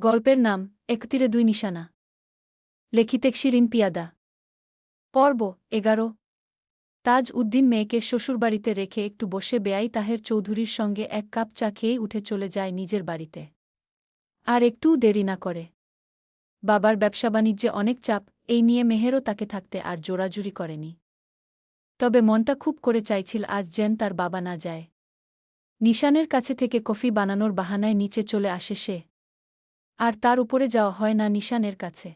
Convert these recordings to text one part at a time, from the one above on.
গল্পের নাম ১ তীরে ২ নিশানা। লেখিতেক শিরিন পিয়াদা। পর্ব ১১। তাজ উদ্দিন মেয়েকে শ্বশুরবাড়িতে রেখে একটু বসে বেয়াই তাহের চৌধুরীর সঙ্গে এক কাপ চা খেয়েই উঠে চলে যায় নিজের বাড়িতে। আর একটুও দেরি না করে। বাবার ব্যবসা বাণিজ্যে অনেক চাপ, এই নিয়ে মেহেরও তাকে থাকতে আর জোরাজুরি করেনি। তবে মনটা খুব করে চাইছিল আজ যেন তার বাবা না যায়। নিশানের কাছে থেকে কফি বানানোর বাহানায় নিচে চলে আসে সে। আর তার উপরে যাওয়া হয় না নিশানের কাছে।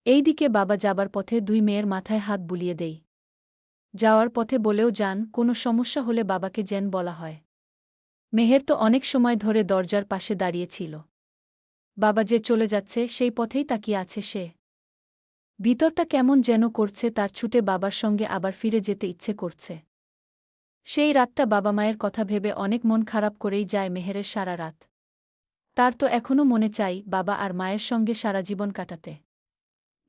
এইদিকে বাবা যাবার পথে দুই মেয়ের মাথায় হাত বুলিয়ে দেই। যাওয়ার পথে বলেও যান কোনো সমস্যা হলে বাবাকে যেন বলা হয়। মেহের তো অনেক সময় ধরে দরজার পাশে দাঁড়িয়েছিল। বাবা যে চলে যাচ্ছে সেই পথেই তাকিয়ে আছে সে। ভিতরটা কেমন যেন করছে তার, ছুটে বাবার সঙ্গে আবার ফিরে যেতে ইচ্ছে করছে। সেই রাতটা বাবা মায়ের কথা ভেবে অনেক মন খারাপ করেই যায় মেহেরের সারা রাত। তার তো এখনও মনে চাই বাবা আর মায়ের সঙ্গে সারা জীবন কাটাতে।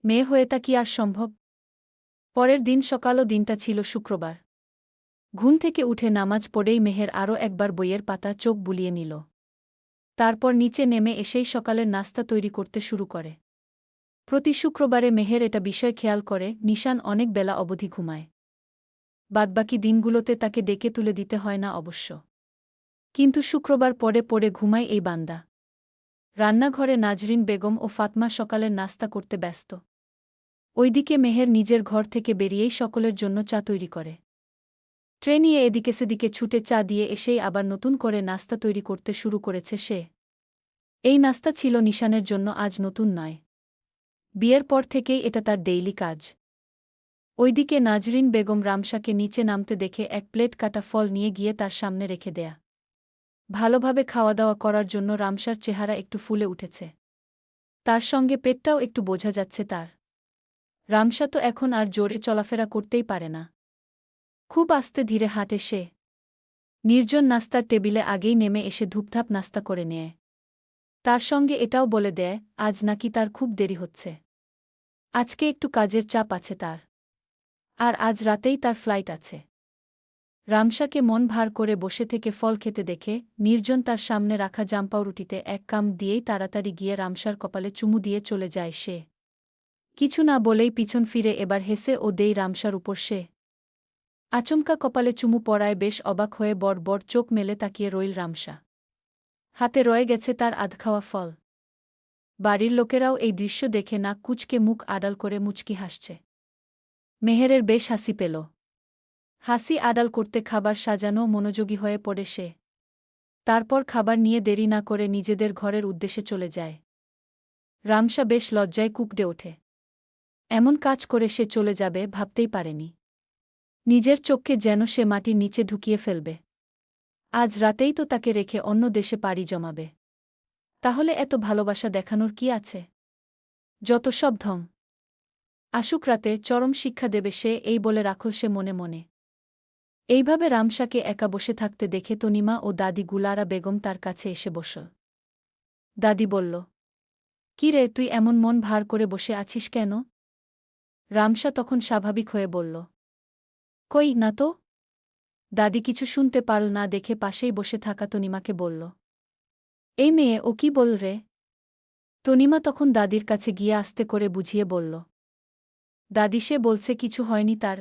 মেয়ে হয়ে তা কি আর সম্ভব? পরের দিন সকালও, দিনটা ছিল শুক্রবার। ঘুম থেকে উঠে নামাজ পড়েই মেহের আরও একবার বইয়ের পাতা চোখ বুলিয়ে নিল। তারপর নিচে নেমে এসেই সকালের নাস্তা তৈরি করতে শুরু করে। প্রতি শুক্রবারে মেহের এটা বিষয় খেয়াল করে নিশান অনেক বেলা অবধি ঘুমায়। বাদবাকি দিনগুলোতে তাকে ডেকে তুলে দিতে হয় না অবশ্য। কিন্তু শুক্রবার পড়ে পড়ে ঘুমায় এই বান্দা। রান্নাঘরে নাজরিন বেগম ও ফাতমা সকালের নাস্তা করতে ব্যস্ত। ওইদিকে মেহের নিজের ঘর থেকে বেরিয়েই সকলের জন্য চা তৈরি করে। ট্রে নিয়ে এদিকে সেদিকে ছুটে চা দিয়ে এসেই আবার নতুন করে নাস্তা তৈরি করতে শুরু করেছে সে। এই নাস্তা ছিল নিশানের জন্য আজ নতুন নয়। বিয়ের পর থেকেই এটা তার ডেইলি কাজ। ওইদিকে নাজরিন বেগম রামশাকে নিচে নামতে দেখে এক প্লেট কাটা ফল নিয়ে গিয়ে তার সামনে রেখে দেয়া। ভালোভাবে খাওয়া দাওয়া করার জন্য রামশার চেহারা একটু ফুলে উঠেছে। তার সঙ্গে পেটটাও একটু বোঝা যাচ্ছে তার। রামশা তো এখন আর জোরে চলাফেরা করতেই পারে না। খুব আস্তে ধীরে হাঁটে সে। নির্জন নাস্তার টেবিলে আগেই নেমে এসে ধূপধাপ নাস্তা করে নেয়। তার সঙ্গে এটাও বলে দেয় আজ নাকি তার খুব দেরি হচ্ছে। আজকে একটু কাজের চাপ আছে তার। আর আজ রাতেই তার ফ্লাইট আছে। রামশাকে মন ভার করে বসে থেকে ফল খেতে দেখে নির্জন তার সামনে রাখা জাম্পাউরুটিতে এক কাম দিয়েই তাড়াতাড়ি গিয়ে রামশার কপালে চুমু দিয়ে চলে যায় সে। কিছু না বলেই পিছন ফিরে এবার হেসে ও দেই রামশার উপর সে। আচমকা কপালে চুমু পড়ায় বেশ অবাক হয়ে বড় বড় চোখ মেলে তাকিয়ে রইল রামশা। হাতে রয়ে গেছে তার আধখাওয়া ফল। বাড়ির লোকেরাও এই দৃশ্য দেখে নাক কুঁচকে মুখ আড়াল করে মুচকি হাসছে। মেহেরের বেশ হাসি পেল। হাসি আড়াল করতে খাবার সাজানো মনোযোগী হয়ে পড়ে সে। তারপর খাবার নিয়ে দেরি না করে নিজেদের ঘরের উদ্দেশ্যে চলে যায়। রামশা বেশ লজ্জায় কুঁকড়ে ওঠে। এমন কাজ করে সে চলে যাবে ভাবতেই পারেনি। নিজের চোখকে যেন সে মাটির নিচে ঢুকিয়ে ফেলবে। আজ রাতেই তো তাকে রেখে অন্য দেশে পাড়ি জমাবে। তাহলে এত ভালোবাসা দেখানোর কি আছে? যত সব ঢং। আসুক রাতে চরম শিক্ষা দেবে সে, এই বলে রাখল সে মনে মনে। এইভাবে রামশাকে একা বসে থাকতে দেখে তনিমা ও দাদি গুলারা বেগম তার কাছে এসে বসল। দাদি বলল, কি রে, তুই এমন মন ভার করে বসে আছিস কেন? রামশা তখন স্বাভাবিক হয়ে বলল, কই না তো। দাদি কিছু শুনতে পারল না দেখে পাশেই বসে থাকা তনিমাকে বলল, এই মেয়ে ও কি বল রে? তনিমা তখন দাদির কাছে গিয়ে আস্তে করে বুঝিয়ে বলল, দাদি সে বলছে কিছু হয়নি তার।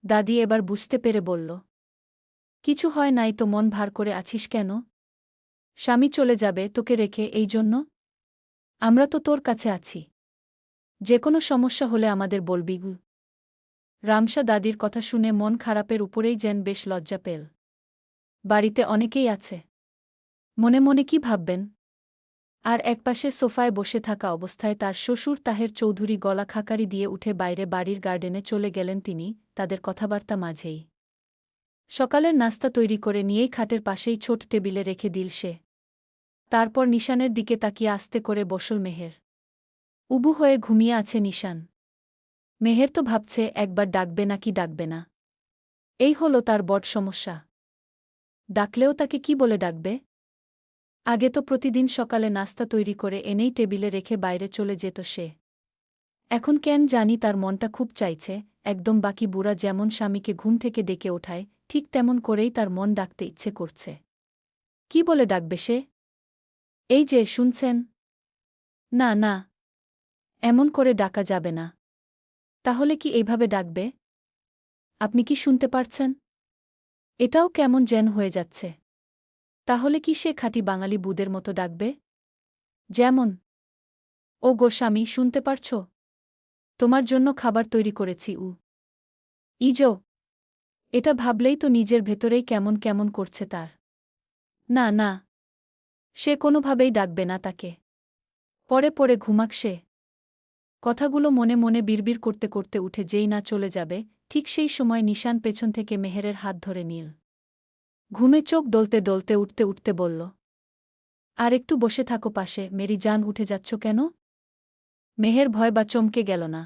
দাদি এবার বুঝতে পেরে বলল, কিছু হয় নাই তো মন ভার করে আছিস কেন? স্বামী চলে যাবে তোকে রেখে, এই জন্য? আমরা তো তোর কাছে আছি। যে কোনো সমস্যা হলে আমাদের বলবি। রামশা দাদির কথা শুনে মন খারাপের উপরেই যেন বেশ লজ্জা পেল। বাড়িতে অনেকেই আছে। মনে মনে কি ভাববেন? আর একপাশে সোফায় বসে থাকা অবস্থায় তার শ্বশুর তাহের চৌধুরী গলা খাকারি দিয়ে উঠে বাইরে বাড়ির গার্ডেনে চলে গেলেন তিনি, তাদের কথাবার্তা মাঝেই। সকালের নাস্তা তৈরি করে নিয়েই খাটের পাশেই ছোট টেবিলে রেখে দিল সে। তারপর নিশানের দিকে তাকিয়ে আস্তে করে বসল মেহের। উবু হয়ে ঘুমিয়ে আছে নিশান। মেহের তো ভাবছে একবার ডাকবে নাকি ডাকবে না। এই হলো তার বড় সমস্যা। ডাকলেও তাকে কি বলে ডাকবে? আগে তো প্রতিদিন সকালে নাস্তা তৈরি করে এনেই টেবিলে রেখে বাইরে চলে যেত সে। এখন কেন জানি তার মনটা খুব চাইছে, একদম বাকি বুড়া যেমন স্বামীকে ঘুম থেকে ডেকে ওঠায় ঠিক তেমন করেই তার মন ডাকতে ইচ্ছে করছে। কি বলে ডাকবে সে? এই যে শুনছেন? না না, এমন করে ডাকা যাবে না। তাহলে কি এইভাবে ডাকবে? আপনি কি শুনতে পারছেন? এটাও কেমন যেন হয়ে যাচ্ছে। তাহলে কি সে খাঁটি বাঙালি বুদের মতো ডাকবে? যেমন, ও গো স্বামী, শুনতে পারছ? তোমার জন্য খাবার তৈরি করেছি। ইজো, এটা ভাবলেই তো নিজের ভেতরেই কেমন কেমন করছে তার। না না, সে কোনোভাবেই ডাকবে না তাকে। পরে পরে ঘুমাক সে। কথাগুলো মনে মনে বিড়বিড় করতে করতে উঠে যেই না চলে যাবে, ঠিক সেই সময় নিশান পেছন থেকে মেহেরের হাত ধরে নিল। ঘুমে চোখ ডলতে ডলতে উঠতে উঠতে বলল, আর একটু বসে থাকো পাশে, মেরি জান, উঠে যাচ্ছ কেন? মেহের ভয় বা চমকে গেল না।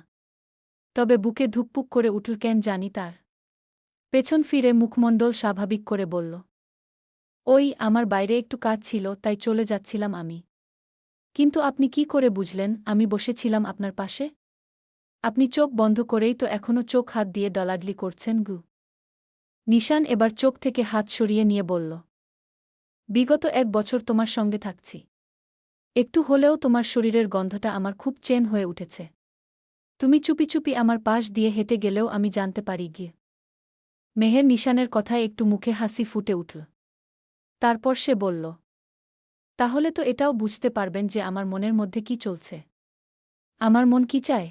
তবে বুকে ধুকপুক করে উঠল কেন জানি তার। পেছন ফিরে মুখমণ্ডল স্বাভাবিক করে বলল, ওই আমার বাইরে একটু কাজ ছিল, তাই চলে যাচ্ছিলাম আমি। কিন্তু আপনি কি করে বুঝলেন আমি বসেছিলাম আপনার পাশে? আপনি চোখ বন্ধ করেই তো এখনও চোখ হাত দিয়ে ডলাডলি করছেন গু। নিশান এবার চোখ থেকে হাত সরিয়ে নিয়ে বলল, বিগত 1 বছর তোমার সঙ্গে থাকছি। একটু হলেও তোমার শরীরের গন্ধটা আমার খুব চেন হয়ে উঠেছে। তুমি চুপি চুপি আমার পাশ দিয়ে হেঁটে গেলেও আমি জানতে পারি গিয়ে। মেহের নিশানের কথায় একটু মুখে হাসি ফুটে উঠল। তারপর সে বলল, তাহলে তো এটাও বুঝতে পারবেন যে আমার মনের মধ্যে কি চলছে। আমার মন কি চায়?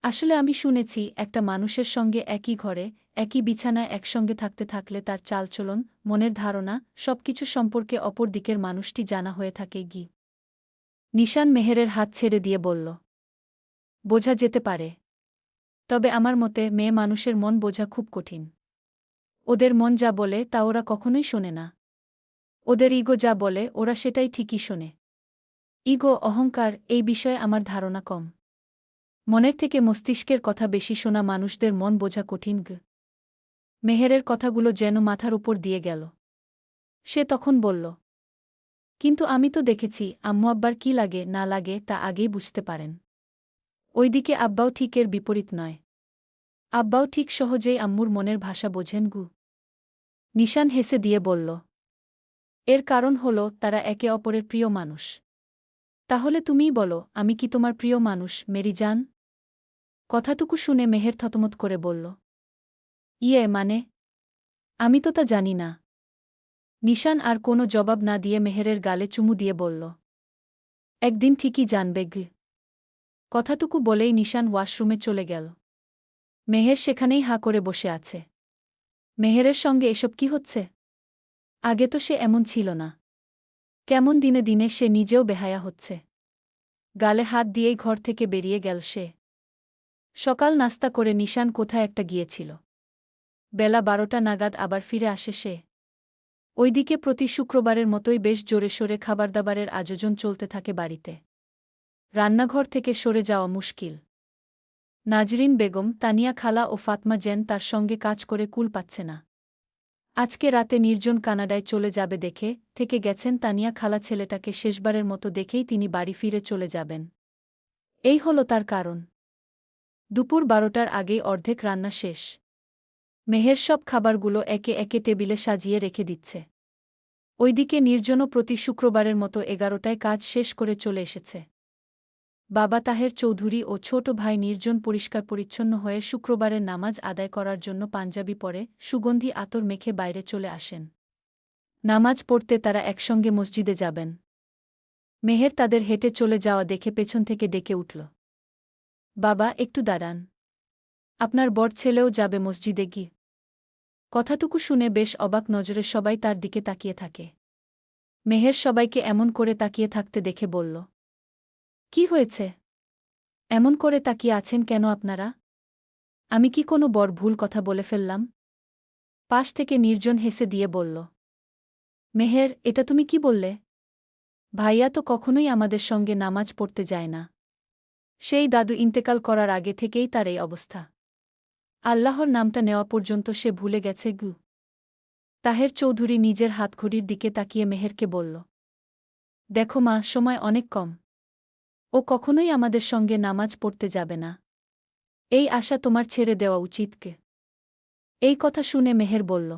আসলে আমি শুনেছি একটা মানুষের সঙ্গে একই ঘরে, একই বিছানায় একসঙ্গে থাকতে থাকলে তার চালচলন, মনের ধারণা, সবকিছু সম্পর্কে অপর দিকের মানুষটি জানা হয়ে থাকে গি। নিশান মেহেরের হাত ছেড়ে দিয়ে বলল, বোঝা যেতে পারে। তবে আমার মতে মেয়ে মানুষের মন বোঝা খুব কঠিন। ওদের মন যা বলে তা ওরা কখনোই শোনে না। ওদের ইগো যা বলে ওরা সেটাই ঠিকই শোনে। ইগো, অহংকার, এই বিষয়ে আমার ধারণা কম। মনের থেকে মস্তিষ্কের কথা বেশি শোনা মানুষদের মন বোঝা কঠিন গ। মেহেরের কথাগুলো যেন মাথার উপর দিয়ে গেল। সে তখন বলল, কিন্তু আমি তো দেখেছি আম্মু আব্বার কি লাগে না লাগে তা আগেই বুঝতে পারেন। ওইদিকে আব্বাও ঠিক এর বিপরীত নয়। আব্বাও ঠিক সহজেই আম্মুর মনের ভাষা বোঝেন গু। নিশান হেসে দিয়ে বলল, এর কারণ হল তারা একে অপরের প্রিয় মানুষ। তাহলে তুমিই বলো, আমি কি তোমার প্রিয় মানুষ মেরি জান? কথাটুকু শুনে মেহের থতমত করে বলল, ইয়ে মানে? আমি তো তা জানি না। নিশান আর কোনো জবাব না দিয়ে মেহেরের গালে চুমু দিয়ে বলল, একদিন ঠিকই জানবে গ। কথাটুকু বলেই নিশান ওয়াশরুমে চলে গেল। মেহের সেখানেই হাঁ করে বসে আছে। মেহেরের সঙ্গে এসব কি হচ্ছে? আগে তো সে এমন ছিল না। কেমন দিনে দিনে সে নিজেও বেহায়া হচ্ছে। গালে হাত দিয়েই ঘর থেকে বেরিয়ে গেল সে। সকাল নাস্তা করে নিশান কোথায় একটা গিয়েছিল। বেলা 12টা নাগাদ আবার ফিরে আসে সে। ওইদিকে প্রতি শুক্রবারের মতোই বেশ জোরে সোরে খাবারদাবারের আয়োজন চলতে থাকে বাড়িতে। রান্নাঘর থেকে সরে যাওয়া মুশকিল। নাজরিন বেগম, তানিয়া খালা ও ফাতমা জেন তার সঙ্গে কাজ করে কুল পাচ্ছে না। আজকে রাতে নির্জন কানাডায় চলে যাবে দেখে থেকে গেছেন তানিয়া খালা, ছেলেটাকে শেষবারের মতো দেখেই তিনি বাড়ি ফিরে চলে যাবেন। এই হল তার কারণ। দুপুর 12টার আগেই অর্ধেক রান্না শেষ। মেহের সব খাবারগুলো একে একে টেবিলে সাজিয়ে রেখে দিচ্ছে। ওইদিকে নির্জনও প্রতি শুক্রবারের মতো 11টায় কাজ শেষ করে চলে এসেছে। বাবা তাহের চৌধুরী ও ছোট ভাই নির্জন পরিষ্কার পরিচ্ছন্ন হয়ে শুক্রবারের নামাজ আদায় করার জন্য পাঞ্জাবি পরে সুগন্ধি আতর মেখে বাইরে চলে আসেন। নামাজ পড়তে তারা একসঙ্গে মসজিদে যাবেন। মেহের তাদের হেঁটে চলে যাওয়া দেখে পেছন থেকে ডেকে উঠল, বাবা একটু দাঁড়ান। আপনার বড় ছেলেও যাবে মসজিদে গি। কথাটুকু শুনে বেশ অবাক নজরে সবাই তার দিকে তাকিয়ে থাকে। মেহের সবাইকে এমন করে তাকিয়ে থাকতে দেখে বলল, কি হয়েছে? এমন করে তাকিয়ে আছেন কেন আপনারা? আমি কি কোনো বড় ভুল কথা বলে ফেললাম? পাশ থেকে নির্জন হেসে দিয়ে বলল, মেহের, এটা তুমি কি বললে? ভাইয়া তো কখনোই আমাদের সঙ্গে নামাজ পড়তে যায় না। সেই দাদু ইন্তেকাল করার আগে থেকেই তার এই অবস্থা। আল্লাহর নামটা নেওয়া পর্যন্ত সে ভুলে গেছে গু। তাহের চৌধুরী নিজের হাতঘড়ির দিকে তাকিয়ে মেহেরকে বলল, দেখো মা, সময় অনেক কম। ও কখনোই আমাদের সঙ্গে নামাজ পড়তে যাবে না। এই আশা তোমার ছেড়ে দেওয়া উচিত কে? এই কথা শুনে মেহের বলল,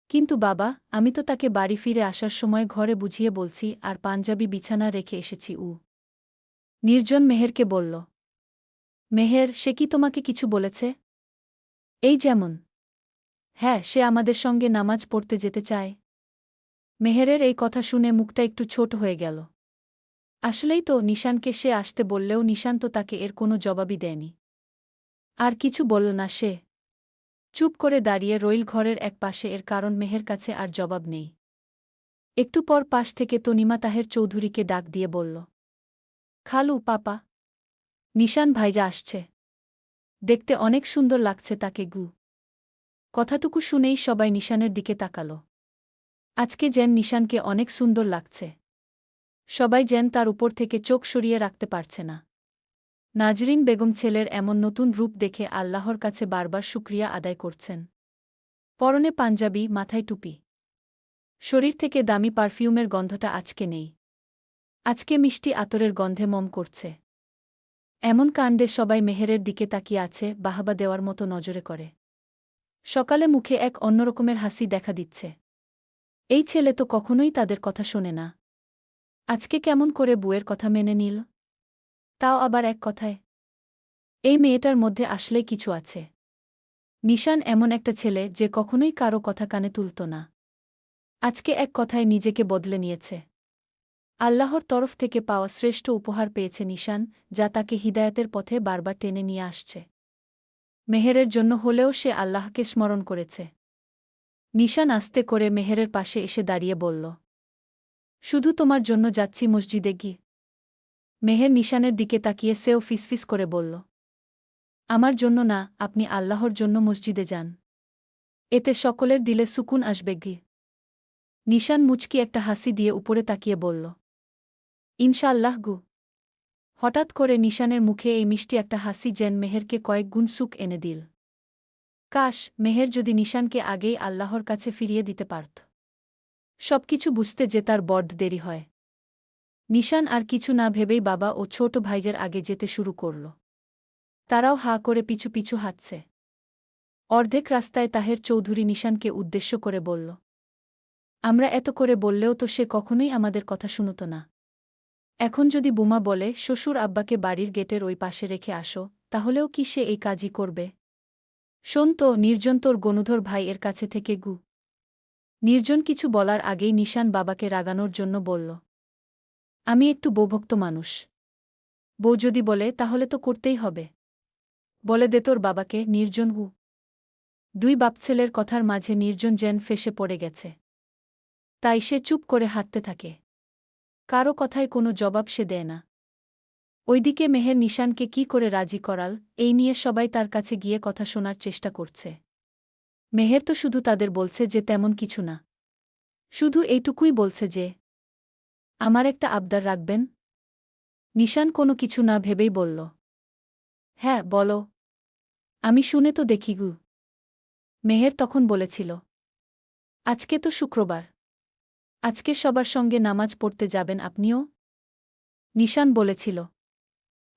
কিন্তু বাবা, আমি তো তাকে বাড়ি ফিরে আসার সময় ঘরে বুঝিয়ে বলছি আর পাঞ্জাবি বিছানা রেখে এসেছি। নির্জন মেহেরকে বলল। মেহের, সে কি তোমাকে কিছু বলেছে? এই যেমন। হ্যাঁ, সে আমাদের সঙ্গে নামাজ পড়তে যেতে চায়। মেহেরের এই কথা শুনে মুখটা একটু ছোট হয়ে গেল। আসলেই তো, নিশানকে সে আসতে বললেও নিশান তো তাকে এর কোনো জবাবই দেয়নি। আর কিছু বলল না সে। চুপ করে দাঁড়িয়ে রইল ঘরের এক পাশে, এর কারণ মেহের কাছে আর জবাব নেই। একটু পর পাশ থেকে তনিমা তাহের চৌধুরীকে ডাক দিয়ে বলল, খালু, পাপা, নিশান ভাইজা আসছে। দেখতে অনেক সুন্দর লাগছে তাকে। কথাটুকু শুনেই সবাই নিশানের দিকে তাকাল। আজকে যেন নিশানকে অনেক সুন্দর লাগছে। সবাই যেন তার উপর থেকে চোখ সরিয়ে রাখতে পারছে না। নাজরিন বেগম ছেলের এমন নতুন রূপ দেখে আল্লাহর কাছে বারবার শুকরিয়া আদায় করছেন। পরনে পাঞ্জাবি, মাথায় টুপি। শরীর থেকে দামি পারফিউমের গন্ধটা আজকে নেই। আজকে মিষ্টি আতরের গন্ধে মম করছে। এমন কাণ্ডে সবাই মেহেরের দিকে তাকিয়ে আছে, বাহাবা দেওয়ার মতো নজরে করে। সকালে মুখে এক অন্যরকমের হাসি দেখা দিচ্ছে। এই ছেলে তো কখনোই তাদের কথা শোনে না। আজকে কেমন করে বুয়ের কথা মেনে নিল? তাও আবার এক কথায়। এই মেয়েটার মধ্যে আসলেই কিছু আছে। নিশান এমন একটা ছেলে যে কখনোই কারো কথা কানে তুলত না। আজকে এক কথায় নিজেকে বদলে নিয়েছে। আল্লাহর তরফ থেকে পাওয়া শ্রেষ্ঠ উপহার পেয়েছে নিশান, যা তাকে হিদায়াতের পথে বারবার টেনে নিয়ে আসছে। মেহেরের জন্য হলেও সে আল্লাহকে স্মরণ করেছে। নিশান আস্তে করে মেহেরের পাশে এসে দাঁড়িয়ে বলল, শুধু তোমার জন্য যাচ্ছি মসজিদে গিয়ে। মেহের নিশানের দিকে তাকিয়ে সেও ফিসফিস করে বলল, আমার জন্য না, আপনি আল্লাহর জন্য মসজিদে যান। এতে সকলের দিলে সুকুন আসবে গি। নিশান মুচকি একটা হাসি দিয়ে উপরে তাকিয়ে বলল, ইনশাআল্লাহ গু। হঠাৎ করে নিশানের মুখে এই মিষ্টি একটা হাসি যেন মেহেরকে কয়েক গুণ সুখ এনে দিল। কাশ, মেহের যদি নিশানকে আগেই আল্লাহর কাছে ফিরিয়ে দিতে পারত। সবকিছু বুঝতে যে তার বড্ড দেরি হয়। নিশান আর কিছু না ভেবেই বাবা ও ছোট ভাইজের আগে যেতে শুরু করল। তারাও হাঁ করে পিছু পিছু হাঁটছে। অর্ধেক রাস্তায় তাহের চৌধুরী নিশানকে উদ্দেশ্য করে বলল, আমরা এত করে বললেও তো সে কখনোই আমাদের কথা শুনত না। এখন যদি বুমা বলে শ্বশুর আব্বাকে বাড়ির গেটের ওই পাশে রেখে আসো, তাহলেও কি সে এই কাজই করবে? শোন তো নির্জন, তোর গনুধর ভাই এর কাছে থেকে গু। নির্জন কিছু বলার আগেই নিশান বাবাকে রাগানোর জন্য বলল, আমি একটু বৌভক্ত মানুষ। বউ যদি বলে তাহলে তো করতেই হবে। বলে দে তোর বাবাকে। নির্জন গু। দুই বাপছেলের কথার মাঝে নির্জন যেন ফেঁসে পড়ে গেছে। তাই সে চুপ করে হাঁটতে থাকে। কারো কথায় কোনো জবাব সে দেয় না। ওইদিকে মেহের নিশানকে কি করে রাজি করাল, এই নিয়ে সবাই তার কাছে গিয়ে কথা শোনার চেষ্টা করছে। মেহের তো শুধু তাদের বলছে যে তেমন কিছু না। শুধু এইটুকুই বলছে যে, আমার একটা আবদার রাখবেন। নিশান কোনো কিছু না ভেবেই বলল, হ্যাঁ বলো। আমি শুনে তো দেখি গু। মেহের তখন বলেছিল, আজকে তো শুক্রবার। আজকে সবার সঙ্গে নামাজ পড়তে যাবেন আপনিও? নিশান বলেছিল,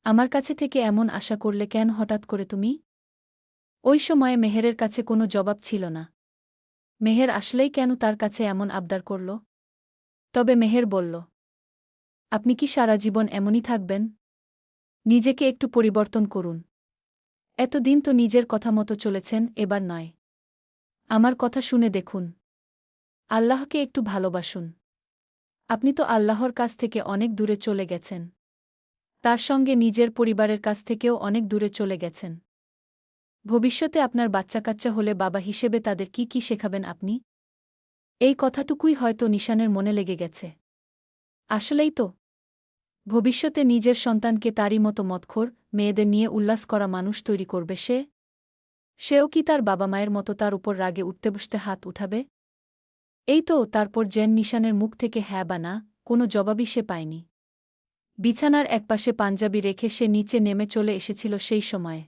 আমার কাছে থেকে এমন আশা করলে কেন হঠাৎ করে তুমি? ওই সময়ে মেহেরের কাছে কোনো জবাব ছিল না। মেহের আসলেই কেন তার কাছে এমন আবদার করল? তবে মেহের বলল, আপনি কি সারা জীবন এমনই থাকবেন? নিজেকে একটু পরিবর্তন করুন। এতদিন তো নিজের কথা মতো চলেছেন, এবার নয়। আমার কথা শুনে দেখুন। আল্লাহকে একটু ভালোবাসুন। আপনি তো আল্লাহর কাছ থেকে অনেক দূরে চলে গেছেন। তার সঙ্গে নিজের পরিবারের কাছ থেকেও অনেক দূরে চলে গেছেন। ভবিষ্যতে আপনার বাচ্চা-কাচ্চা হলে বাবা হিসেবে তাদের কি কি শেখাবেন আপনি? এই কথাটুকুই হয়তো নিশানের মনে লেগে গেছে। আসলেই তো। ভবিষ্যতে নিজের সন্তানকে তারই মতো মদখোর, মেয়েদের নিয়ে উল্লাস করা মানুষ তৈরি করবে সে? সেও কি তার বাবা মায়ের মতো তার উপর রাগে উঠতে বসতে হাত উঠাবে? এই তো, তারপর যেন নিশানের মুখ থেকে হ্যাঁ বা না, কোনো জবাবই সে পায়নি। বিছানার একপাশে পাঞ্জাবি রেখে সে নিচে নেমে চলে এসেছিল সেই সময়ে।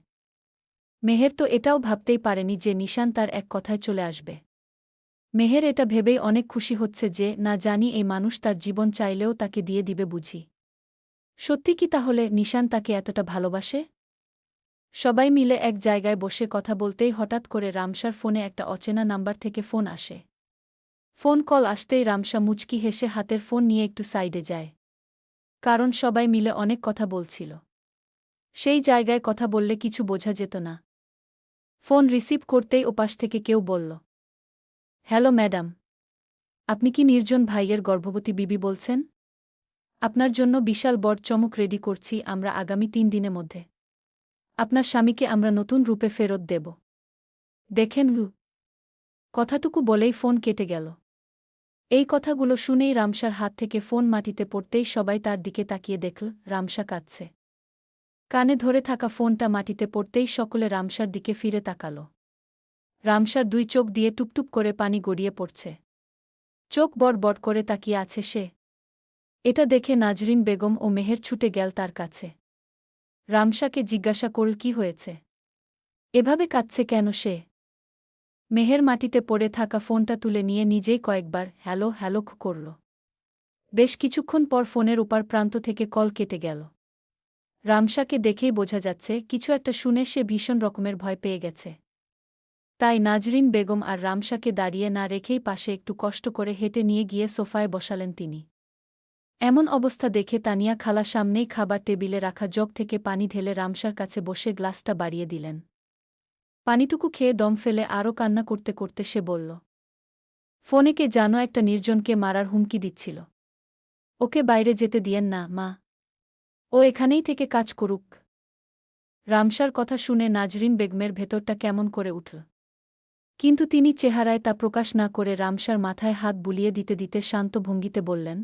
মেহের তো এটাও ভাবতেই পারেনি যে নিশান তার এক কথায় চলে আসবে। মেহের এটা ভেবেই অনেক খুশি হচ্ছে যে, না জানি এই মানুষ তার জীবন চাইলেও তাকে দিয়ে দিবে বুঝি। সত্যি কি তাহলে নিশান তাকে এতটা ভালোবাসে? সবাই মিলে এক জায়গায় বসে কথা বলতেই হঠাৎ করে রামসার ফোনে একটা অচেনা নাম্বার থেকে ফোন আসে। ফোন কল আসতেই রামসা মুচকি হেসে হাতের ফোন নিয়ে একটু সাইডে যায়। কারণ সবাই মিলে অনেক কথা বলছিল। সেই জায়গায় কথা বললে কিছু বোঝা যেত না। ফোন রিসিভ করতেই ওপাশ থেকে কেউ বলল, হ্যালো ম্যাডাম, আপনি কি নির্জন ভাইয়ের গর্ভবতী বিবি বলছেন? আপনার জন্য বিশাল বড় চমক রেডি করছি আমরা আগামী 3 দিনের মধ্যে। আপনার স্বামীকে আমরা নতুন রূপে ফেরত দেব। দেখেন কথাটুকু বলেই ফোন কেটে গেল। এই কথাগুলো শুনেই রামসার হাত থেকে ফোন মাটিতে পড়তেই সবাই তার দিকে তাকিয়ে দেখল রামসা কাঁদছে। কানে ধরে থাকা ফোনটা মাটিতে পড়তেই সকলে রামসার দিকে ফিরে তাকাল। রামসার 2 চোখ দিয়ে টুপটুপ করে পানি গড়িয়ে পড়ছে। চোখ বড় করে তাকিয়ে আছে সে। এটা দেখে নাজরিন বেগম ও মেহের ছুটে গেল তার কাছে। রামসাকে জিজ্ঞাসা করল কি হয়েছে, এভাবে কাঁদছে কেন সে। মেহের মাটিতে পড়ে থাকা ফোনটা তুলে নিয়ে নিজেই কয়েকবার হ্যালো হ্যালো করল। বেশ কিছুক্ষণ পর ফোনের উপার প্রান্ত থেকে কল কেটে গেল। রামসাকে দেখেই বোঝা যাচ্ছে কিছু একটা শুনে সে ভীষণ রকমের ভয় পেয়ে গেছে। তাই নাজরিন বেগম আর রামসাকে দাঁড়িয়ে না রেখেই পাশে একটু কষ্ট করে হেঁটে নিয়ে গিয়ে সোফায় বসালেন তিনি। এমন অবস্থা দেখে তানিয়া খালা সামনেই খাবার টেবিলে রাখা জগ থেকে পানি ঢেলে রামসার কাছে বসে গ্লাসটা বাড়িয়ে দিলেন। পানিটুকু খেয়ে দম ফেলে আরও কান্না করতে করতে সে বলল, ফোনে কে জানো একটা নির্জনকে মারার হুমকি দিচ্ছিল। ওকে বাইরে যেতে দিয়েন না মা, ও এখানেই থেকে কাজ করুক। রামসার কথা শুনে নাজরিন বেগমের ভেতরটা কেমন করে উঠল। কিন্তু তিনি চেহারায় তা প্রকাশ না করে রামসার মাথায় হাত বুলিয়ে দিতে দিতে শান্ত ভঙ্গিতে বললেন,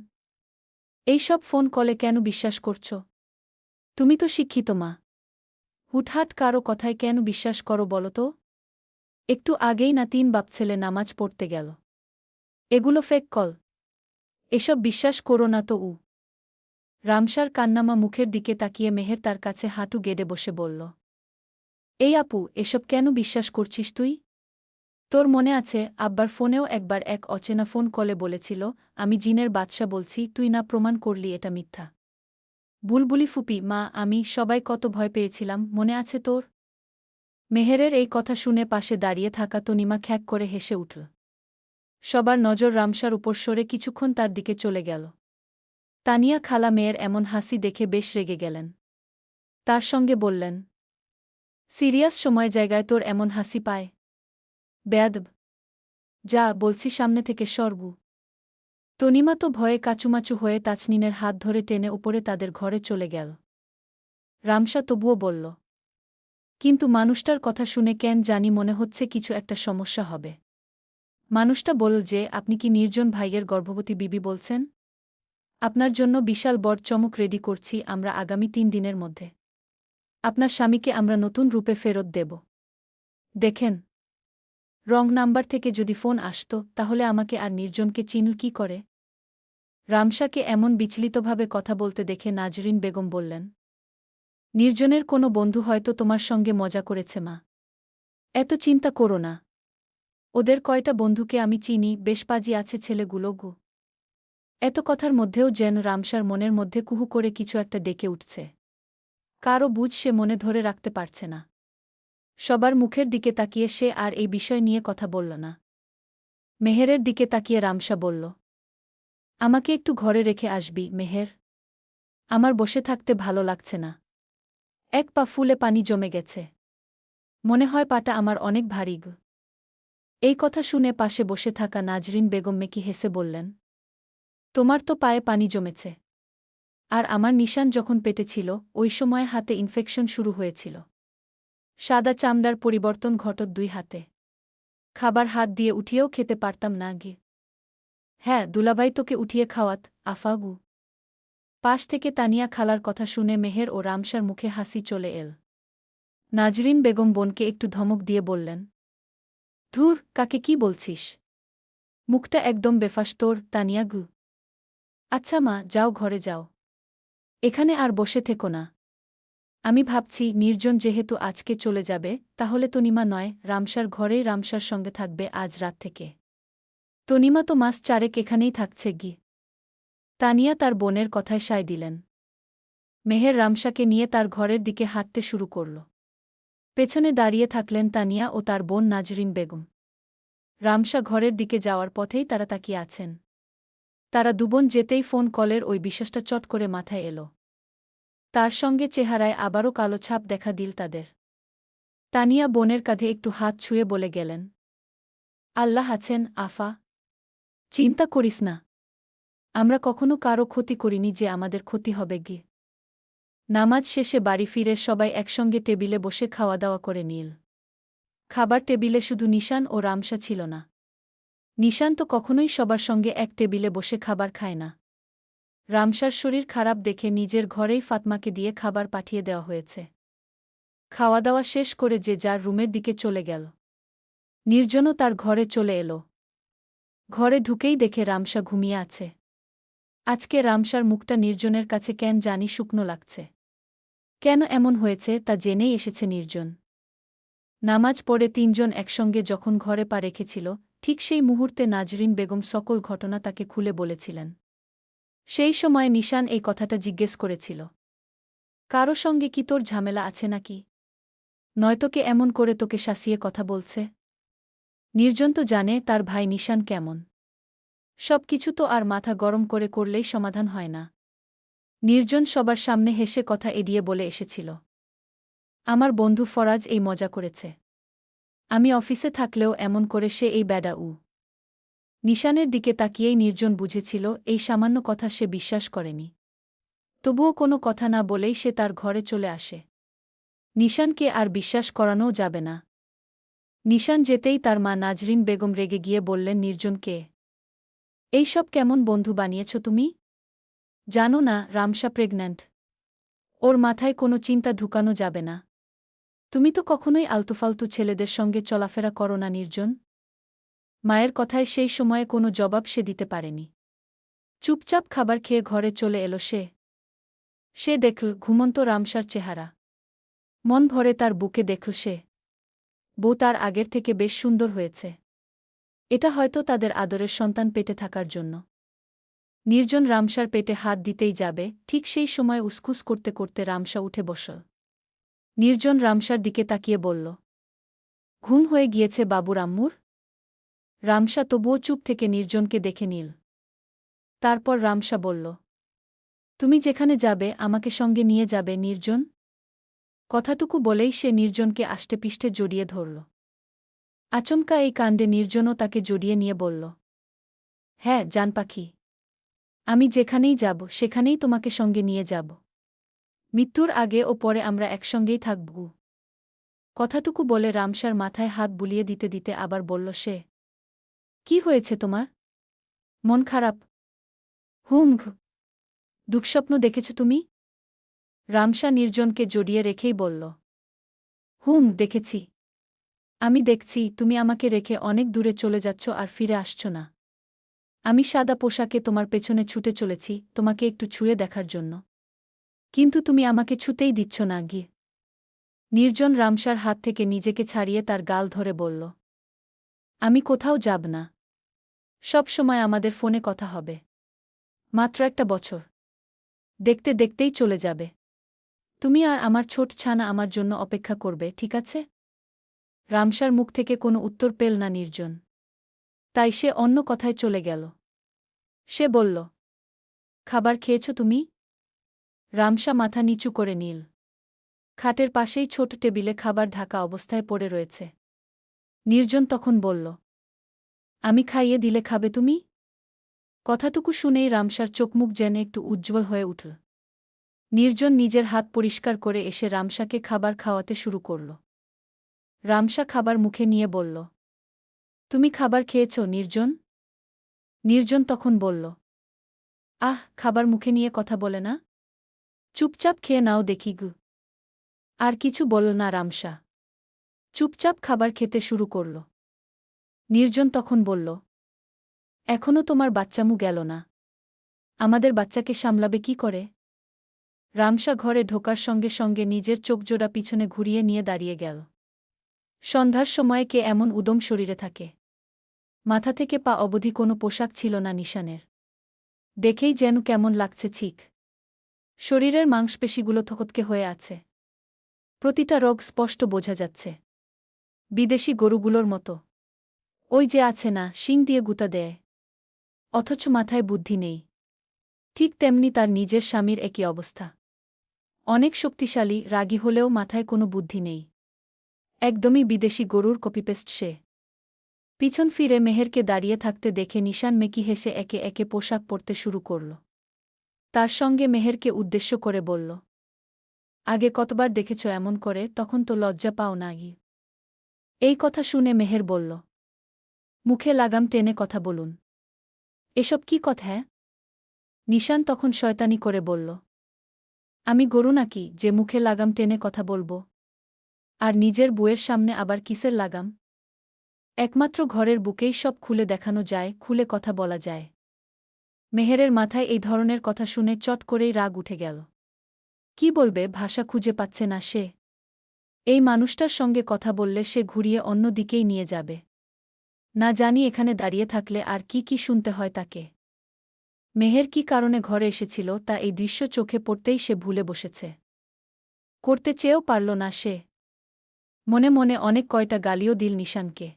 এইসব ফোন কলে কেন বিশ্বাস করছ? তুমি তো শিক্ষিত মা, হুটহাট কারো কথায় কেন বিশ্বাস করো বলো তো? একটু আগেই না 3 বাপ ছেলে নামাজ পড়তে গেল। এগুলো ফেক কল, এসব বিশ্বাস করো না তো। রামসার কান্নামা মুখের দিকে তাকিয়ে মেহের তার কাছে হাঁটু গেড়ে বসে বলল, এই আপু, এসব কেন বিশ্বাস করছিস তুই? তোর মনে আছে আব্বার ফোনেও একবার এক অচেনা ফোন কলে বলেছিল আমি জিনের বাদশা বলছি, তুই না প্রমাণ করলি এটা মিথ্যা। বুলবুলি ফুপি, মা, আমি সবাই কত ভয় পেয়েছিলাম মনে আছে তোর? মেহেরের এই কথা শুনে পাশে দাঁড়িয়ে থাকা তনিমা খ্যাক করে হেসে উঠল। সবার নজর রামসার উপর সরে কিছুক্ষণ তার দিকে চলে গেল। তানিয়া খালা মেয়ের এমন হাসি দেখে বেশ রেগে গেলেন। তার সঙ্গে বললেন, সিরিয়াস সময় জায়গায় তোর এমন হাসি পায়? বেয়াদব, যা বলছি সামনে থেকে সরগু। তনিমা তো ভয়ে কাচুমাচু হয়ে তাছনিনের হাত ধরে টেনে উপরে তাদের ঘরে চলে গেল। রামসা তবুও বলল, কিন্তু মানুষটার কথা শুনে কেন জানি মনে হচ্ছে কিছু একটা সমস্যা হবে। মানুষটা বলল যে আপনি কি নির্জন ভাইয়ের গর্ভবতী বিবি বলছেন? আপনার জন্য বিশাল বড় চমক রেডি করছি আমরা আগামী 3 দিনের মধ্যে। আপনার স্বামীকে আমরা নতুন রূপে ফেরত দেব। দেখেন, রং নাম্বার থেকে যদি ফোন আসত তাহলে আমাকে আর নির্জনকে চিনল কি করে? রামসাকে এমন বিচলিতভাবে কথা বলতে দেখে নাজরিন বেগম বললেন, নির্জনের কোনো বন্ধু হয়তো তোমার সঙ্গে মজা করেছে মা। এত চিন্তা করো না। ওদের কয়টা বন্ধুকে আমি চিনি, বেশ পাজি আছে ছেলেগুলো গু। এত কথার মধ্যেও যেন রামসার মনের মধ্যে কুহু করে কিছু একটা ডেকে উঠছে। কারও বুঝ সে মনে ধরে রাখতে পারছে না। সবার মুখের দিকে তাকিয়ে সে আর এই বিষয় নিয়ে কথা বলল না। মেহেরের দিকে তাকিয়ে রামসা বলল, আমাকে একটু ঘরে রেখে আসবি মেহের। আমার বসে থাকতে ভালো লাগছে না। এক পা ফুলে পানি জমে গেছে। মনে হয় পাটা আমার অনেক ভারী গো। এই কথা শুনে পাশে বসে থাকা নাজরিন বেগম মেকি হেসে বললেন, তোমার তো পায়ে পানি জমেছে। আর আমার নিশান যখন পেটে ছিল ওই সময় হাতে ইনফেকশন শুরু হয়েছিল। সাদা চামড়ার পরিবর্তন ঘটত 2 হাতে। খাবার হাত দিয়ে উঠিয়েও খেতে পারতাম না গে। হ্যাঁ, দুলাভাই তোকে উঠিয়ে খাওয়াত, আফাগু। পাশ থেকে তানিয়া খালার কথা শুনে মেহের ও রামসার মুখে হাসি চলে এল। নাজরিন বেগম বোনকে একটু ধমক দিয়ে বললেন, ধুর, কাকে কি বলছিস? মুখটা একদম বেফাস তোর, তানিয়া গু। আচ্ছা মা, যাও ঘরে যাও। এখানে আর বসে থেকো না। আমি ভাবছি নির্জন যেহেতু আজকে চলে যাবে তাহলে তনিমা নয় রামসার ঘরেই রামসার সঙ্গে থাকবে আজ রাত থেকে। তনিমা তো মাস 4 এখানেই থাকছে গি। তানিয়া তার বোনের কথায় সায় দিলেন। মেহের রামসাকে নিয়ে তার ঘরের দিকে হাঁটতে শুরু করল। পেছনে দাঁড়িয়ে থাকলেন তানিয়া ও তার বোন নাজরিন বেগম। রামসা ঘরের দিকে যাওয়ার পথেই তারা তাকিয়ে আছেন। তারা দুবোন যেতেই ফোন কলের ওই বিশ্বাসটা চট করে মাথায় এল। তার সঙ্গে চেহারায় আবারও কালো ছাপ দেখা দিল তাদের। তানিয়া বোনের কাঁধে একটু হাত ছুঁয়ে বলে গেলেন, আল্লাহ আছেন আফা, চিন্তা করিস না। আমরা কখনো কারো ক্ষতি করিনি যে আমাদের ক্ষতি হবে গি। নামাজ শেষে বাড়ি ফিরে সবাই একসঙ্গে টেবিলে বসে খাওয়া দাওয়া করে নিল। খাবার টেবিলে শুধু নিশান ও রামসা ছিল না। নিশান তো কখনোই সবার সঙ্গে এক টেবিলে বসে খাবার খায় না। রামসার শরীর খারাপ দেখে নিজের ঘরেই ফাতমাকে দিয়ে খাবার পাঠিয়ে দেওয়া হয়েছে। খাওয়া দাওয়া শেষ করে যে যার রুমের দিকে চলে গেল। নির্জনও তার ঘরে চলে এল। ঘরে ঢুকেই দেখে রামসা ঘুমিয়ে আছে। আজকে রামসার মুখটা নির্জনের কাছে কেন জানি শুকনো লাগছে। কেন এমন হয়েছে তা জেনেই এসেছে নির্জন। নামাজ পড়ে তিনজন একসঙ্গে যখন ঘরে পা রেখেছিল, ঠিক সেই মুহূর্তে নাজরিন বেগম সকল ঘটনা তাকে খুলে বলেছিলেন। সেই সময় নিশান এই কথাটা জিজ্ঞেস করেছিল, কারো সঙ্গে কি তোর ঝামেলা আছে নাকি? নয়তোকে এমন করে তোকে শাসিয়ে কথা বলছে? নির্জন তো জানে তার ভাই নিশান কেমন। সব কিছু তো আর মাথা গরম করে করলেই সমাধান হয় না। নির্জন সবার সামনে হেসে কথা এড়িয়ে বলে এসেছিল, আমার বন্ধু ফরাজ এই মজা করেছে। আমি অফিসে থাকলেও এমন করে সে এই ব্যাডা উ। নিশানের দিকে তাকিয়েই নির্জন বুঝেছিল এই সামান্য কথা সে বিশ্বাস করেনি। তবুও কোনো কথা না বলেই সে তার ঘরে চলে আসে। নিশানকে আর বিশ্বাস করানোও যাবে না। নিশান যেতেই তার মা নাজরিন বেগম রেগে গিয়ে বললেন নির্জনকে, এইসব কেমন বন্ধু বানিয়েছ তুমি? জানো না রামসা প্রেগন্যান্ট। ওর মাথায় কোনো চিন্তা ঢুকানো যাবে না। তুমি তো কখনোই আলতুফালতু ছেলেদের সঙ্গে চলাফেরা করো না নির্জন। মায়ের কথায় সেই সময়ে কোনো জবাব সে দিতে পারেনি। চুপচাপ খাবার খেয়ে ঘরে চলে এলো সে দেখল ঘুমন্ত রামসার চেহারা। মন ভরে তার বুকে দেখল সে বউ তার আগের থেকে বেশ সুন্দর হয়েছে। এটা হয়তো তাদের আদরের সন্তান পেটে থাকার জন্য। নির্জন রামসার পেটে হাত দিতেই যাবে, ঠিক সেই সময় উসকুস করতে করতে রামসা উঠে বসল। নির্জন রামসার দিকে তাকিয়ে বলল, ঘুম হয়ে গিয়েছে বাবুর আম্মুর? রামসা তবুও চুপ থেকে নির্জনকে দেখে নিল। তারপর রামসা বলল, তুমি যেখানে যাবে আমাকে সঙ্গে নিয়ে যাবে নির্জন। কথাটুকু বলেই সে নির্জনকে আষ্টেপৃষ্ঠে জড়িয়ে ধরল। আচমকা এই কাণ্ডে নির্জনও তাকে জড়িয়ে নিয়ে বলল, হ্যাঁ জান পাখি, আমি যেখানেই যাব সেখানেই তোমাকে সঙ্গে নিয়ে যাব। মৃত্যুর আগে ও পরে আমরা একসঙ্গেই থাকব। কথাটুকু বলে রামসার মাথায় হাত বুলিয়ে দিতে দিতে আবার বলল সে, কি হয়েছে তোমার? মন খারাপ? ঘ দুঃস্বপ্ন দেখেছ তুমি? রামসা নির্জনকে জড়িয়ে রেখেই বলল, দেখেছি। আমি দেখছি তুমি আমাকে রেখে অনেক দূরে চলে যাচ্ছ আর ফিরে আসছ না। আমি সাদা পোশাকে তোমার পেছনে ছুটে চলেছি তোমাকে একটু ছুঁয়ে দেখার জন্য। কিন্তু তুমি আমাকে ছুতেই দিচ্ছ না গিয়ে। নির্জন রামসার হাত থেকে নিজেকে ছাড়িয়ে তার গাল ধরে বলল, আমি কোথাও যাব না। সব সময় আমাদের ফোনে কথা হবে। মাত্র একটা বছর। দেখতে দেখতেই চলে যাবে। তুমি আর আমার ছোট ছানা আমার জন্য অপেক্ষা করবে, ঠিক আছে? রামসার মুখ থেকে কোনো উত্তর পেল না নির্জন। তাই সে অন্য কথায় চলে গেল। সে বলল, খাবার খেয়েছ তুমি? রামসা মাথা নিচু করে নিল। খাটের পাশেই ছোট টেবিলে খাবার ঢাকা অবস্থায় পড়ে রয়েছে। নির্জন তখন বলল, আমি খাইয়ে দিলে খাবে তুমি? কথাটুকু শুনেই রামসার চোখমুখ যেন একটু উজ্জ্বল হয়ে উঠল। নির্জন নিজের হাত পরিষ্কার করে এসে রামসাকে খাবার খাওয়াতে শুরু করল। রামসা খাবার মুখে নিয়ে বলল, তুমি খাবার খেয়েছ নির্জন? নির্জন তখন বলল, খাবার মুখে নিয়ে কথা বলে না। চুপচাপ খেয়ে নাও দেখি গু। আর কিছু বলল না রামসা। চুপচাপ খাবার খেতে শুরু করল। নির্জন তখন বলল, এখনও তোমার বাচ্চামু গেল না। আমাদের বাচ্চাকে সামলাবে কি করে? রামসা ঘরে ঢোকার সঙ্গে সঙ্গে নিজের চোখজোড়া পিছনে ঘুরিয়ে নিয়ে দাঁড়িয়ে গেল। সন্ধ্যার সময়ে কে এমন উদম শরীরে থাকে? মাথা থেকে পা অবধি কোনো পোশাক ছিল না নিশানের। দেখেই যেন কেমন লাগছে ছিক। শরীরের মাংসপেশিগুলো থকতকে হয়ে আছে। প্রতিটা রোগ স্পষ্ট বোঝা যাচ্ছে। বিদেশি গরুগুলোর মতো। ওই যে আছে না, শিং দিয়ে গুঁতা দেয়, অথচ মাথায় বুদ্ধি নেই। ঠিক তেমনি তার নিজের স্বামীর একই অবস্থা। অনেক শক্তিশালী, রাগী হলেও মাথায় কোনো বুদ্ধি নেই। একদমই বিদেশি গরুর কপিপেস্ট সে। পিছন ফিরে মেহেরকে দাঁড়িয়ে থাকতে দেখে নিশান মেকি হেসে একে একে পোশাক পরতে শুরু করল। তার সঙ্গে মেহেরকে উদ্দেশ্য করে বলল, আগে কতবার দেখেছ এমন করে, তখন তো লজ্জা পাও না গি? এই কথা শুনে মেহের বলল, মুখে লাগাম টেনে কথা বলুন। এসব কি কথা? নিশান তখন শয়তানি করে বলল, আমি গরু নাকি যে মুখে লাগাম টেনে কথা বলবো? আর নিজের বউয়ের সামনে আবার কিসের লাগাম? একমাত্র ঘরের বুকেই সব খুলে দেখানো যায়, খুলে কথা বলা যায়। মেহেরের মাথায় এই ধরনের কথা শুনে চট করেই রাগ উঠে গেল। কি বলবে ভাষা খুঁজে পাচ্ছে না সে। এই মানুষটার সঙ্গে কথা বললে সে ঘুরিয়ে অন্য দিকেই নিয়ে যাবে। না জানি এখানে দাঁড়িয়ে থাকলে আর কি কি শুনতে হয় তাকে। মেহের কি কারণে ঘরে এসেছিল তা এই দৃশ্য চোখে পড়তেই সে ভুলে বসেছে। করতে চেয়েও পারল না সে। মনে মনে অনেক কয়টা গালিও দিল নিশানকে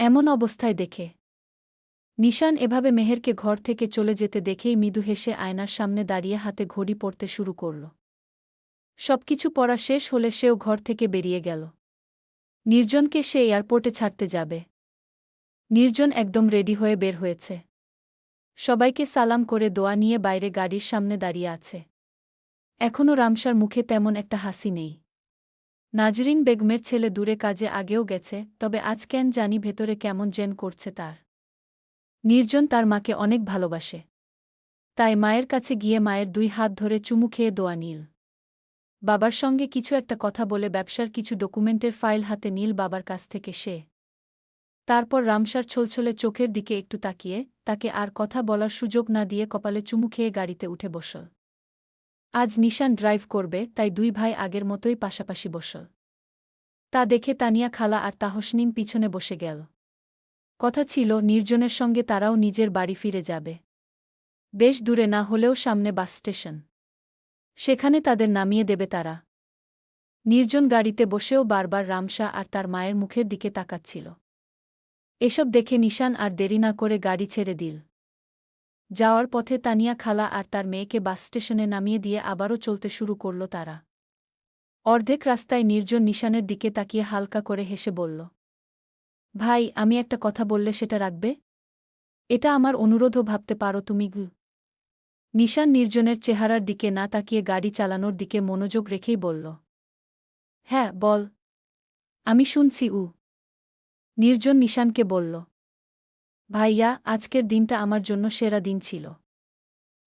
এমন অবস্থায় দেখে। নিশান এভাবে মেহেরকে ঘর থেকে চলে যেতে দেখেই মৃদু হেসে আয়নার সামনে দাঁড়িয়ে হাতে ঘড়ি পরতে শুরু করল। সবকিছু পড়া শেষ হলে সেও ঘর থেকে বেরিয়ে গেল। নির্জনকে সে এয়ারপোর্টে ছাড়তে যাবে। নির্জন একদম রেডি হয়ে বের হয়েছে। সবাইকে সালাম করে দোয়া নিয়ে বাইরে গাড়ির সামনে দাঁড়িয়ে আছে। এখনও রামসার মুখে তেমন একটা হাসি নেই। নাজরিন বেগমের ছেলে দূরে কাজে আগেও গেছে, তবে আজ কেন জানি ভেতরে কেমন যেন করছে তার। নির্জন তার মাকে অনেক ভালোবাসে। তাই মায়ের কাছে গিয়ে মায়ের 2 হাত ধরে চুমু খেয়ে দোয়া নিল। বাবার সঙ্গে কিছু একটা কথা বলে ব্যবসার কিছু ডকুমেন্টের ফাইল হাতে নিল বাবার কাছ থেকে সে। তারপর রামসার ছলছলে চোখের দিকে একটু তাকিয়ে তাকে আর কথা বলার সুযোগ না দিয়ে কপালে চুমু খেয়ে গাড়িতে উঠে বসল। আজ নিশান ড্রাইভ করবে, তাই 2 ভাই আগের মতোই পাশাপাশি বসল। তা দেখে তানিয়া খালা আর তাহসনিম পিছনে বসে গেল। কথা ছিল নির্জনের সঙ্গে তারাও নিজের বাড়ি ফিরে যাবে। বেশ দূরে না হলেও সামনে বাস স্টেশন। সেখানে তাদের নামিয়ে দেবে তারা। নির্জন গাড়িতে বসেও বারবার রামসা আর তার মায়ের মুখের দিকে তাকাচ্ছিল। এসব দেখে নিশান আর দেরি না করে গাড়ি ছেড়ে দিল। যাওয়ার পথে তানিয়া খালা আর তার মেয়েকে বাস স্টেশনে নামিয়ে দিয়ে আবারও চলতে শুরু করল তারা। অর্ধেক রাস্তায় নির্জন নিশানের দিকে তাকিয়ে হালকা করে হেসে বলল, ভাই, আমি একটা কথা বললে সেটা রাখবে? এটা আমার অনুরোধও ভাবতে পারো তুমি গু? নিশান নির্জনের চেহারার দিকে না তাকিয়ে গাড়ি চালানোর দিকে মনোযোগ রেখেই বলল, হ্যাঁ বল, আমি শুনছি। নির্জন নিশানকে বলল, ভাইয়া, আজকের দিনটা আমার জন্য সেরা দিন ছিল।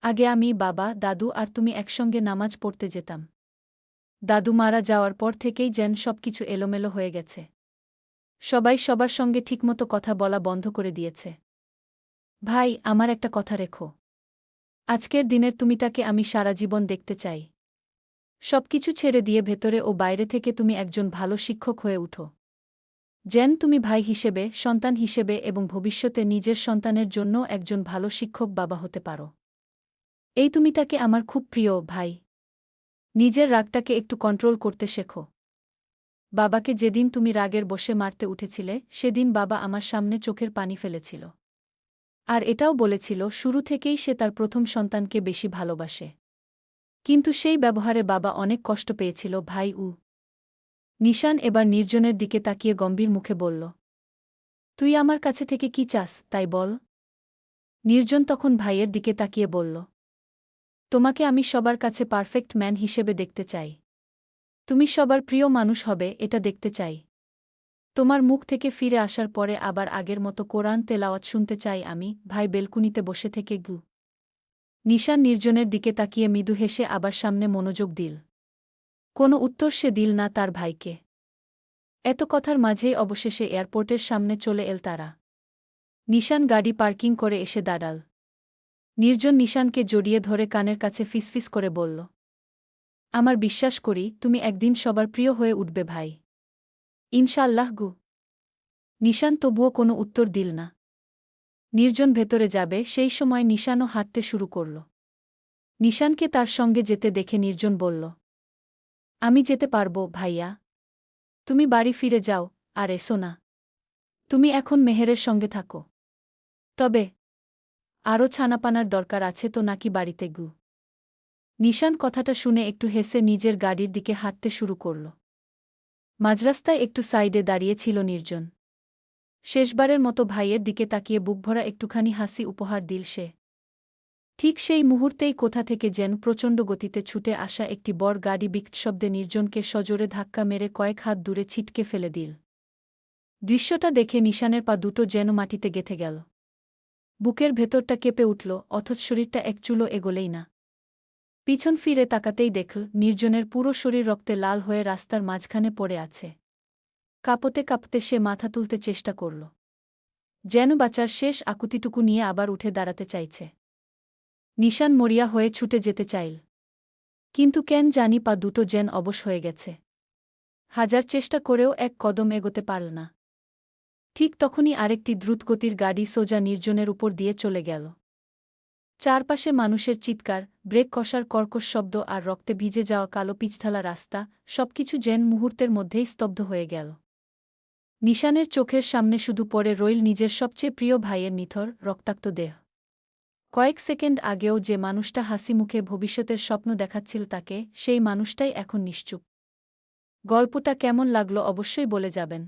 আগে আমি, বাবা, দাদু আর তুমি একসঙ্গে নামাজ পড়তে যেতাম। দাদু মারা যাওয়ার পর থেকেই যেন সবকিছু এলোমেলো হয়ে গেছে। সবাই সবার সঙ্গে ঠিকমতো কথা বলা বন্ধ করে দিয়েছে। ভাই, আমার একটা কথা রেখো। আজকের দিনের তুমিটাকে আমি সারা জীবন দেখতে চাই। সবকিছু ছেড়ে দিয়ে ভেতরে ও বাইরে থেকে তুমি একজন ভালো শিক্ষক হয়ে উঠো। যেন তুমি ভাই হিসেবে, সন্তান হিসেবে এবং ভবিষ্যতে নিজের সন্তানের জন্য একজন ভালো শিক্ষক বাবা হতে পারো। এই তুমিটাকে আমার খুব প্রিয় ভাই। নিজের রাগটাকে একটু কন্ট্রোল করতে শেখো। বাবাকে যেদিন তুমি রাগের বশে মারতে উঠেছিলে সেদিন বাবা আমার সামনে চোখের পানি ফেলেছিল। আর এটাও বলেছিল শুরু থেকেই সে তার প্রথম সন্তানকে বেশি ভালোবাসে। কিন্তু সেই ব্যবহারে বাবা অনেক কষ্ট পেয়েছিল ভাই। নিশান এবার নির্জনের দিকে তাকিয়ে গম্ভীর মুখে বলল, তুই আমার কাছে থেকে কি চাস তাই বল? নির্জন তখন ভাইয়ের দিকে তাকিয়ে বলল, তোমাকে আমি সবার কাছে পারফেক্ট ম্যান হিসেবে দেখতে চাই। তুমি সবার প্রিয় মানুষ হবে এটা দেখতে চাই। তোমার মুখ থেকে ফিরে আসার পরে আবার আগের মতো কোরআন তেলাওয়াত শুনতে চাই আমি। ভাই বেলকুনিতে বসে থেকে নিশান নির্জনের দিকে তাকিয়ে মৃদু হেসে আবার সামনে মনোযোগ দিল। কোনো উত্তর সে দিল না তার ভাইকে। এত কথার মাঝেই অবশেষে এয়ারপোর্টের সামনে চলে এল তারা। নিশান গাড়ি পার্কিং করে এসে দাঁড়াল। নির্জন নিশানকে জড়িয়ে ধরে কানের কাছে ফিসফিস করে বলল, আমার বিশ্বাস করি তুমি একদিন সবার প্রিয় হয়ে উঠবে ভাই। ইনশাআল্লাহ গু। নিশান তবুও কোনো উত্তর দিল না। নির্জন ভেতরে যাবে সেই সময় নিশানও হাঁটতে শুরু করল। নিশানকে তার সঙ্গে যেতে দেখে নির্জন বলল, আমি যেতে পারবো ভাইয়া। তুমি বাড়ি ফিরে যাও, আর এসো না। তুমি এখন মেহেরের সঙ্গে থাকো। তবে আরও ছানাপানার দরকার আছে তো নাকি বাড়িতে গু? নিশান কথাটা শুনে একটু হেসে নিজের গাড়ির দিকে হাঁটতে শুরু করল। মাঝরাস্তায় একটু সাইডে দাঁড়িয়েছিল নির্জন। শেষবারের মতো ভাইয়ের দিকে তাকিয়ে বুকভরা একটুখানি হাসি উপহার দিল সে। ঠিক সেই মুহূর্তেই কোথা থেকে যেন প্রচণ্ড গতিতে ছুটে আসা একটি বড় গাড়ি বিকট শব্দে নির্জনকে সজোরে ধাক্কা মেরে কয়েক হাত দূরে ছিটকে ফেলে দিল। দৃশ্যটা দেখে নিশানের পা দুটো যেন মাটিতে গেঁথে গেল। বুকের ভেতরটা কেঁপে উঠল, অথচ শরীরটা এক চুলো এগোলেই না। পিছন ফিরে তাকাতেই দেখল নির্জনের পুরো শরীর রক্তে লাল হয়ে রাস্তার মাঝখানে পড়ে আছে। কাঁপতে কাঁপতে সে মাথা তুলতে চেষ্টা করল, যেন বাঁচার শেষ আকুতিটুকু নিয়ে আবার উঠে দাঁড়াতে চাইছে। নিশান মরিয়া হয়ে ছুটে যেতে চাইল, কিন্তু কেন জানি পা দুটো যেন অবশ হয়ে গেছে। হাজার চেষ্টা করেও এক কদম এগোতে পারল না। ঠিক তখনই আরেকটি দ্রুতগতির গাড়ি সোজা নির্জনের উপর দিয়ে চলে গেল। চারপাশে মানুষের চিৎকার, ব্রেক কষার কর্কশ শব্দ আর রক্তে ভিজে যাওয়া কালো পিচঢালা রাস্তা, সবকিছু যেন মুহূর্তের মধ্যেই স্তব্ধ হয়ে গেল। নিশানের চোখের সামনে শুধু পড়ে রইল নিজের সবচেয়ে প্রিয় ভাইয়ের নিথর, রক্তাক্ত দেহ। কয়েক সেকেন্ড আগেও যে মানুষটা হাসি মুখে ভবিষ্যতের স্বপ্ন দেখাচ্ছিল তাকে, সেই মানুষটাই এখন নিশ্চুপ। গল্পটা কেমন লাগলো অবশ্যই বলে যাবেন।